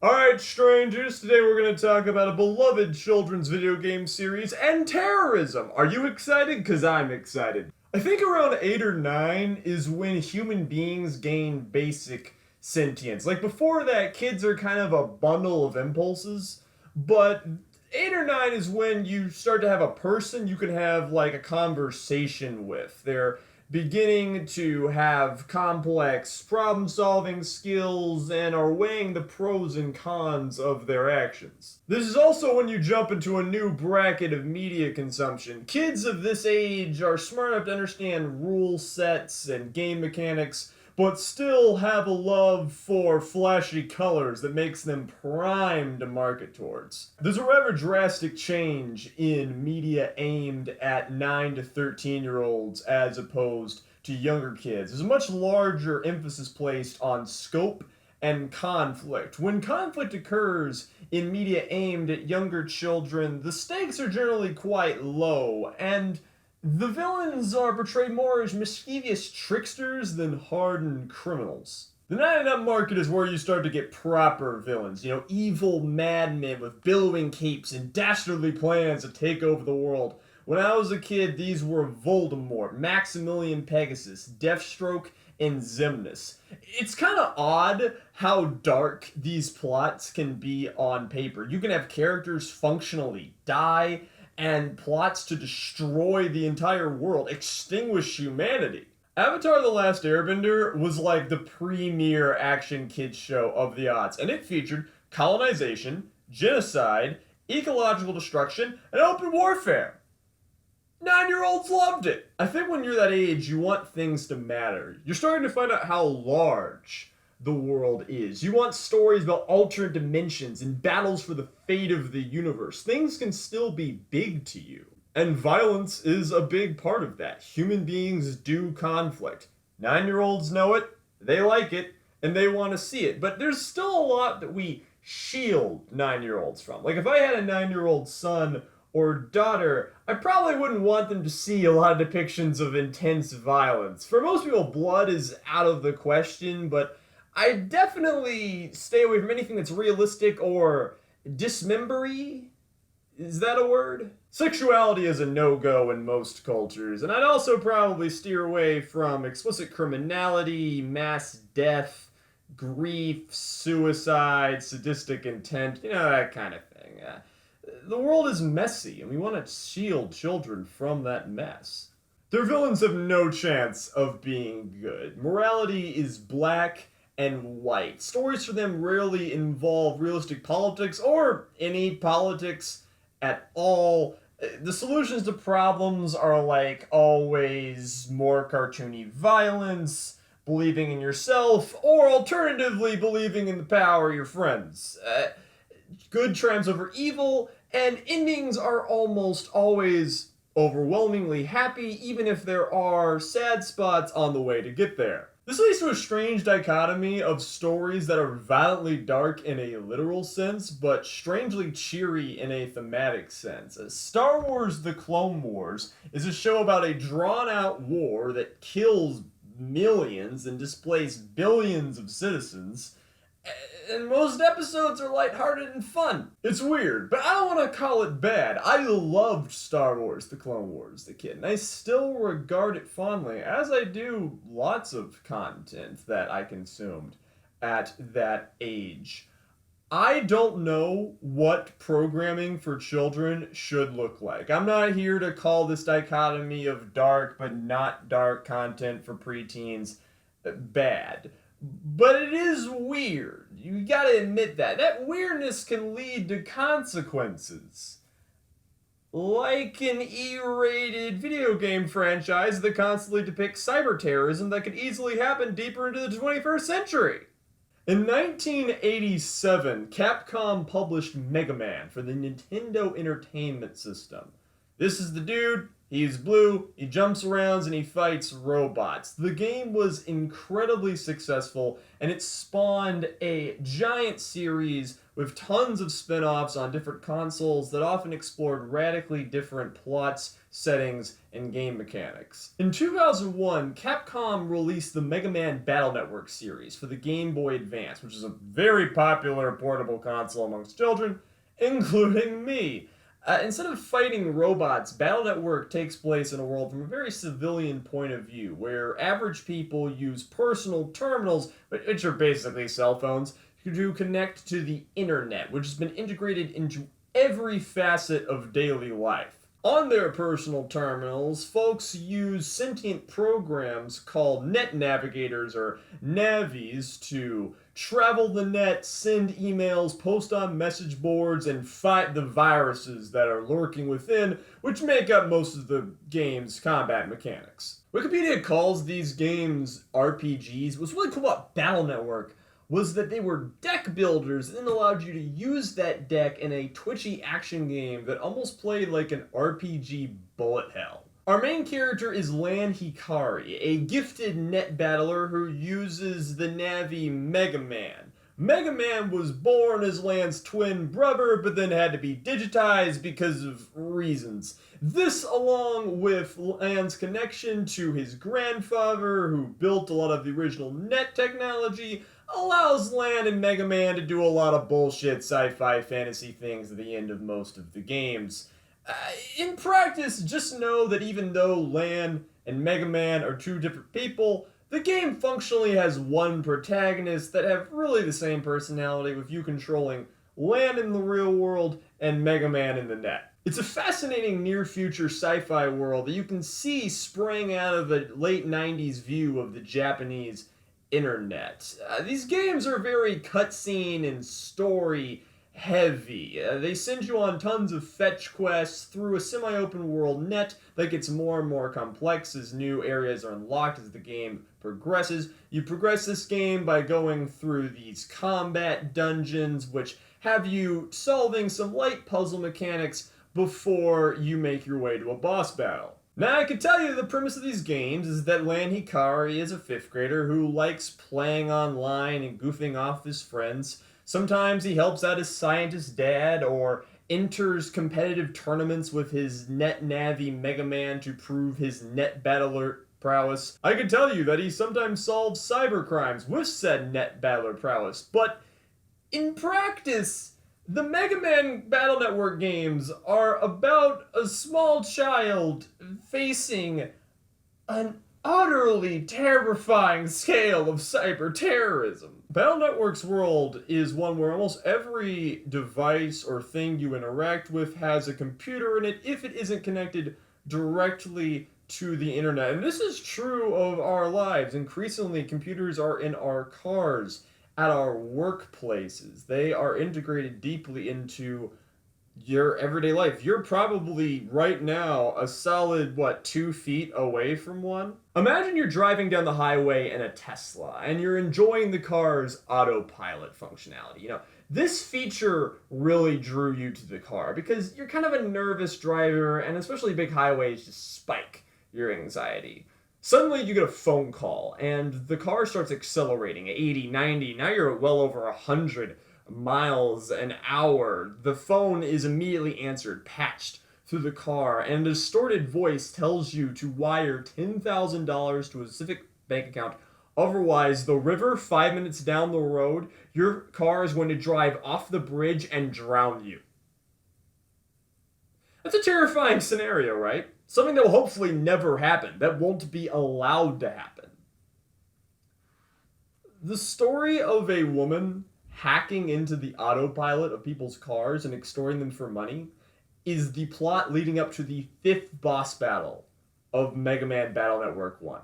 Alright, strangers, today we're going to talk about a beloved children's video game series and terrorism. Are you excited? Because I'm excited. I think around 8 or 9 is when human beings gain basic sentience. Like before that, kids are kind of a bundle of impulses, but 8 or 9 is when you start to have a person you can have like a conversation with. They're beginning to have complex problem solving skills and are weighing the pros and cons of their actions. This is also when you jump into a new bracket of media consumption. Kids of this age are smart enough to understand rule sets and game mechanics, but still have a love for flashy colors that makes them prime to market towards. There's a rather drastic change in media aimed at 9 to 13-year-olds as opposed to younger kids. There's a much larger emphasis placed on scope and conflict. When conflict occurs in media aimed at younger children, the stakes are generally quite low, and the villains are portrayed more as mischievous tricksters than hardened criminals. The 9 market is where you start to get proper villains, evil madmen with billowing capes and dastardly plans to take over the world. When I was a kid, these were Voldemort, Maximilian Pegasus, Deathstroke, and Xemnas. It's kind of odd how dark these plots can be on paper. You can have characters functionally die and plots to destroy the entire world, extinguish humanity. Avatar: The Last Airbender was like the premier action kids show of the aughts, and it featured colonization, genocide, ecological destruction, and open warfare. 9-year-olds loved it. I think when you're that age, you want things to matter. You're starting to find out how large the world is. You want stories about alternate dimensions and battles for the fate of the universe. Things can still be big to you. And violence is a big part of that. Human beings do conflict. 9-year-olds know it, they like it, and they want to see it. But there's still a lot that we shield 9-year-olds from. Like if I had a 9-year-old son or daughter, I probably wouldn't want them to see a lot of depictions of intense violence. For most people, blood is out of the question, but I definitely stay away from anything that's realistic or dismembery. Is that a word? Sexuality is a no-go in most cultures, and I'd also probably steer away from explicit criminality, mass death, grief, suicide, sadistic intent, that kind of thing. The world is messy, and we want to shield children from that mess. Their villains have no chance of being good. Morality is black and white. Stories for them rarely involve realistic politics or any politics at all. The solutions to problems are like always more cartoony violence, believing in yourself, or alternatively believing in the power of your friends. Good triumphs over evil, and endings are almost always overwhelmingly happy, even if there are sad spots on the way to get there. This leads to a strange dichotomy of stories that are violently dark in a literal sense, but strangely cheery in a thematic sense. Star Wars: The Clone Wars is a show about a drawn-out war that kills millions and displaces billions of citizens, and most episodes are lighthearted and fun. It's weird, but I don't want to call it bad. I loved Star Wars: The Clone Wars, the kid, and I still regard it fondly, as I do lots of content that I consumed at that age. I don't know what programming for children should look like. I'm not here to call this dichotomy of dark but not dark content for preteens bad. But it is weird. You gotta admit that. That weirdness can lead to consequences. Like an E-rated video game franchise that constantly depicts cyber terrorism that could easily happen deeper into the 21st century. In 1987, Capcom published Mega Man for the Nintendo Entertainment System. This is the dude He's blue, he jumps around, and he fights robots. The game was incredibly successful, and it spawned a giant series with tons of spin-offs on different consoles that often explored radically different plots, settings, and game mechanics. In 2001, Capcom released the Mega Man Battle Network series for the Game Boy Advance, which is a very popular portable console amongst children, including me. Instead of fighting robots, Battle Network takes place in a world from a very civilian point of view, where average people use personal terminals, which are basically cell phones, to connect to the internet, which has been integrated into every facet of daily life. On their personal terminals, folks use sentient programs called net navigators or navies to travel the net, send emails, post on message boards, and fight the viruses that are lurking within, which make up most of the game's combat mechanics. Wikipedia calls these games RPGs. What's really cool about Battle Network was that they were deck builders and then allowed you to use that deck in a twitchy action game that almost played like an RPG bullet hell. Our main character is Lan Hikari, a gifted net battler who uses the Navi Mega Man. Mega Man was born as Lan's twin brother, but then had to be digitized because of reasons. This, along with Lan's connection to his grandfather, who built a lot of the original net technology, allows Lan and Mega Man to do a lot of bullshit sci-fi fantasy things at the end of most of the games. In practice, just know that even though Lan and Mega Man are two different people, the game functionally has one protagonist that have really the same personality, with you controlling Lan in the real world and Mega Man in the net. It's a fascinating near-future sci-fi world that you can see spraying out of a late 90s view of the Japanese internet. These games are very cutscene and story heavy. They send you on tons of fetch quests through a semi-open world net that gets more and more complex as new areas are unlocked as the game progresses. You progress this game by going through these combat dungeons, which have you solving some light puzzle mechanics before you make your way to a boss battle. Now, I can tell you the premise of these games is that Lan Hikari is a 5th grader who likes playing online and goofing off his friends. Sometimes he helps out his scientist dad or enters competitive tournaments with his net Navi Mega Man to prove his net battler prowess. I can tell you that he sometimes solves cyber crimes with said net battler prowess, but in practice, the Mega Man Battle Network games are about a small child facing an utterly terrifying scale of cyber terrorism. Battle Network's world is one where almost every device or thing you interact with has a computer in it if it isn't connected directly to the internet. And this is true of our lives. Increasingly, computers are in our cars, at our workplaces. They are integrated deeply into your everyday life. You're probably right now a solid, 2 feet away from one? Imagine you're driving down the highway in a Tesla and you're enjoying the car's autopilot functionality. This feature really drew you to the car because you're kind of a nervous driver, and especially big highways just spike your anxiety. Suddenly you get a phone call and the car starts accelerating at 80, 90. Now you're at well over 100 miles an hour. The phone is immediately answered, patched through the car, and a distorted voice tells you to wire $10,000 to a specific bank account. Otherwise, the river 5 minutes down the road, your car is going to drive off the bridge and drown you. That's a terrifying scenario, right? Something that will hopefully never happen, that won't be allowed to happen. The story of a woman hacking into the autopilot of people's cars and extorting them for money is the plot leading up to the 5th boss battle of Mega Man Battle Network 1.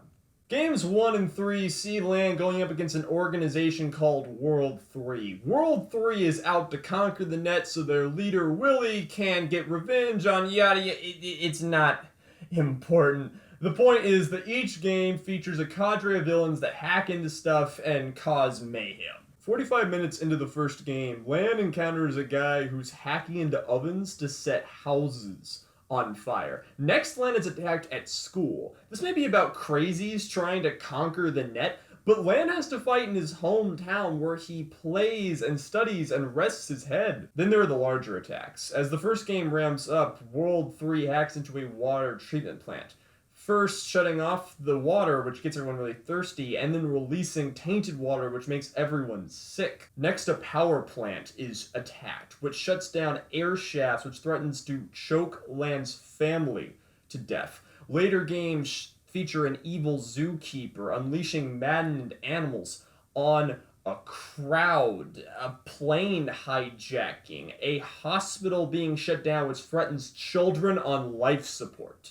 Games 1 and 3 see Lan going up against an organization called World 3. World 3 is out to conquer the net so their leader Willie can get revenge on yada yada. It's not important. The point is that each game features a cadre of villains that hack into stuff and cause mayhem. 45 minutes into the first game, Lan encounters a guy who's hacking into ovens to set houses on fire. Next, Lan is attacked at school. This may be about crazies trying to conquer the net, but Lan has to fight in his hometown where he plays and studies and rests his head. Then there are the larger attacks. As the first game ramps up, World 3 hacks into a water treatment plant. First shutting off the water, which gets everyone really thirsty, and then releasing tainted water, which makes everyone sick. Next, a power plant is attacked, which shuts down air shafts, which threatens to choke Lan's family to death. Later games feature an evil zookeeper unleashing maddened animals on a crowd, a plane hijacking, a hospital being shut down, which threatens children on life support.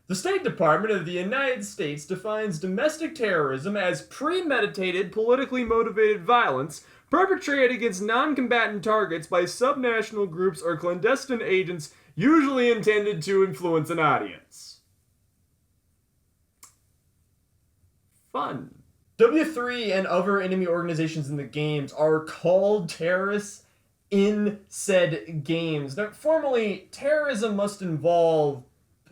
The State Department of the United States defines domestic terrorism as premeditated, politically motivated violence perpetrated against non-combatant targets by subnational groups or clandestine agents usually intended to influence an audience. Fun. W3 and other enemy organizations in the games are called terrorists in said games. Now, formally, terrorism must involve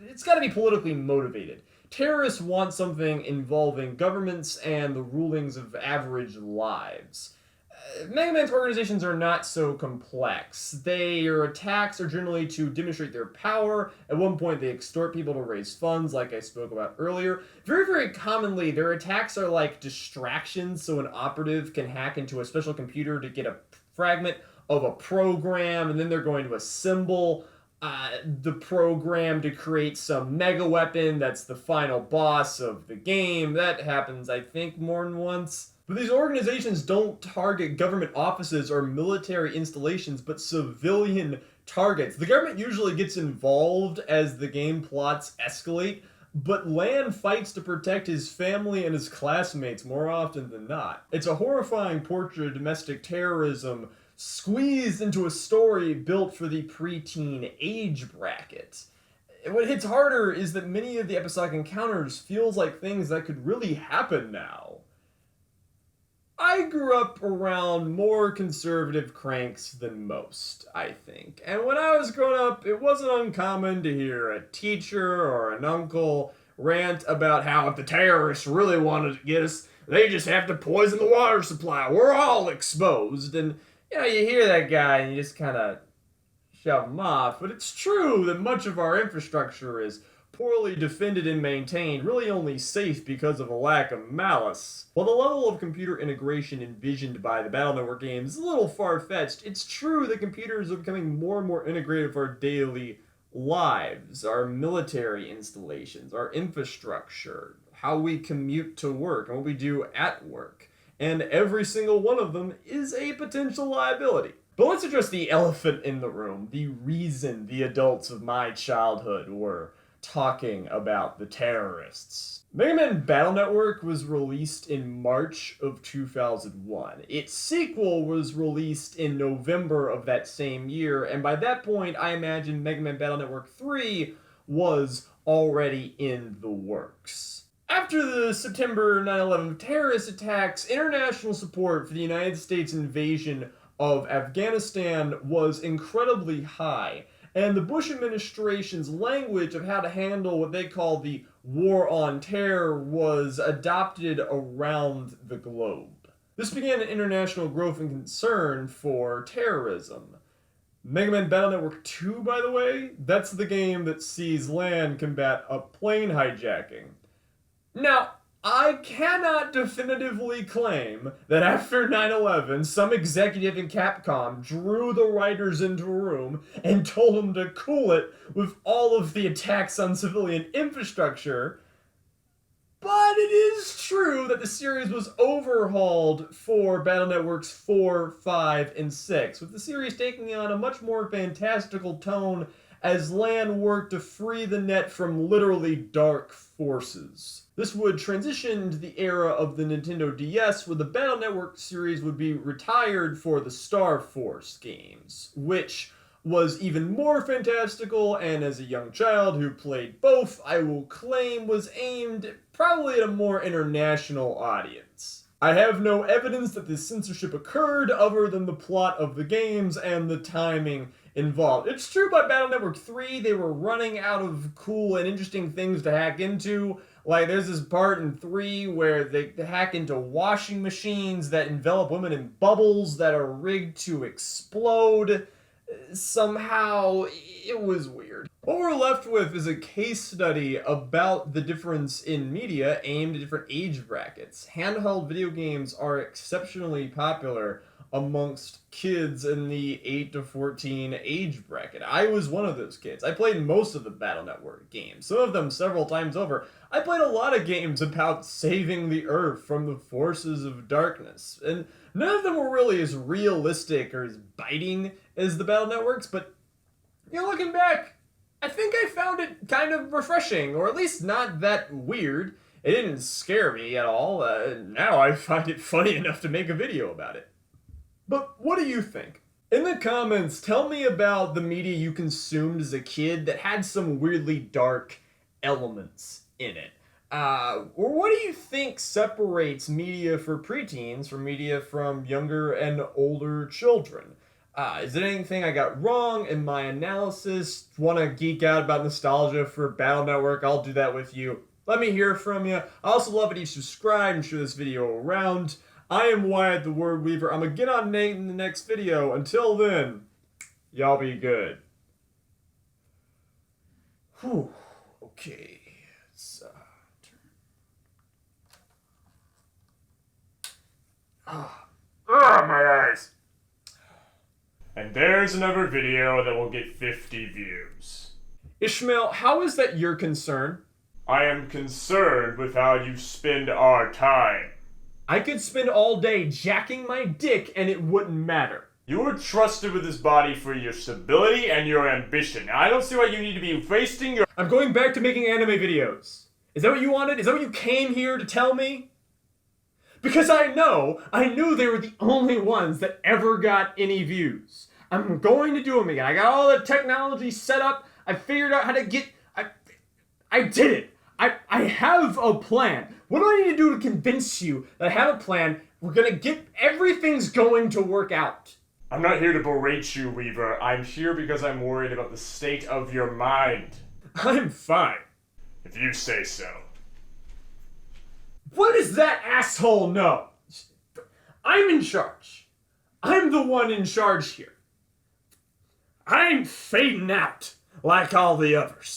it's got to be politically motivated. Terrorists want something involving governments and the rulings of average lives. Mega Man's organizations are not so complex. Their attacks are generally to demonstrate their power. At one point, they extort people to raise funds, like I spoke about earlier. Very, very commonly, their attacks are like distractions, so an operative can hack into a special computer to get a fragment of a program, and then they're going to assemble the program to create some mega weapon that's the final boss of the game. That happens, I think, more than once. But these organizations don't target government offices or military installations, but civilian targets. The government usually gets involved as the game plots escalate, but Lan fights to protect his family and his classmates more often than not. It's a horrifying portrait of domestic terrorism squeezed into a story built for the preteen age bracket. What hits harder is that many of the episodic encounters feels like things that could really happen now. I grew up around more conservative cranks than most, I think. And when I was growing up, it wasn't uncommon to hear a teacher or an uncle rant about how if the terrorists really wanted to get us, they just have to poison the water supply. We're all exposed. And you hear that guy and you just kind of shove him off. But it's true that much of our infrastructure is poorly defended and maintained, really only safe because of a lack of malice. While the level of computer integration envisioned by the Battle Network games is a little far-fetched, it's true that computers are becoming more and more integrated with our daily lives, our military installations, our infrastructure, how we commute to work, and what we do at work. And every single one of them is a potential liability. But let's address the elephant in the room, the reason the adults of my childhood were talking about the terrorists. Mega Man Battle Network was released in March of 2001. Its sequel was released in November of that same year, and by that point, I imagine Mega Man Battle Network 3 was already in the works. After the September 9/11 terrorist attacks, international support for the United States invasion of Afghanistan was incredibly high, and the Bush administration's language of how to handle what they call the war on terror was adopted around the globe. This began an international growth and concern for terrorism. Mega Man Battle Network 2, by the way, that's the game that sees Lan combat a plane hijacking. Now, I cannot definitively claim that after 9/11, some executive in Capcom drew the writers into a room and told them to cool it with all of the attacks on civilian infrastructure, but it is true that the series was overhauled for Battle Networks 4, 5, and 6, with the series taking on a much more fantastical tone as Lan worked to free the net from literally dark forces. This would transition to the era of the Nintendo DS, where the Battle Network series would be retired for the Star Force games, which was even more fantastical, and as a young child who played both, I will claim was aimed probably at a more international audience. I have no evidence that this censorship occurred other than the plot of the games and the timing involved. It's true by Battle Network 3, they were running out of cool and interesting things to hack into. Like, there's this part in 3 where they hack into washing machines that envelop women in bubbles that are rigged to explode. Somehow, it was weird. What we're left with is a case study about the difference in media aimed at different age brackets. Handheld video games are exceptionally popular amongst kids in the 8 to 14 age bracket. I was one of those kids. I played most of the Battle Network games, some of them several times over. I played a lot of games about saving the Earth from the forces of darkness, and none of them were really as realistic or as biting as the Battle Networks, but looking back, I think I found it kind of refreshing, or at least not that weird. It didn't scare me at all. Now I find it funny enough to make a video about it. But what do you think? In the comments, tell me about the media you consumed as a kid that had some weirdly dark elements in it. Or what do you think separates media for preteens from media from younger and older children? Is there anything I got wrong in my analysis? Want to geek out about nostalgia for Battle Network? I'll do that with you. Let me hear from you. I also love it if you subscribe and share this video around. I am Wyatt the Word Weaver. I'm gonna get on Nate in the next video. Until then, y'all be good. Whew. Okay. Let's turn. My eyes. And there's another video that will get 50 views. Ishmael, how is that your concern? I am concerned with how you spend our time. I could spend all day jacking my dick and it wouldn't matter. You were trusted with this body for your stability and your ambition. Now, I don't see why you need to be wasting your— I'm going back to making anime videos. Is that what you wanted? Is that what you came here to tell me? Because I knew they were the only ones that ever got any views. I'm going to do them again. I got all the technology set up. I figured out how to get... I did it. I have a plan. What do I need to do to convince you that I have a plan? We're gonna get... Everything's going to work out. I'm not here to berate you, Weaver. I'm here because I'm worried about the state of your mind. I'm fine. If you say so. What does that asshole know? I'm in charge. I'm the one in charge here. I'm fading out like all the others.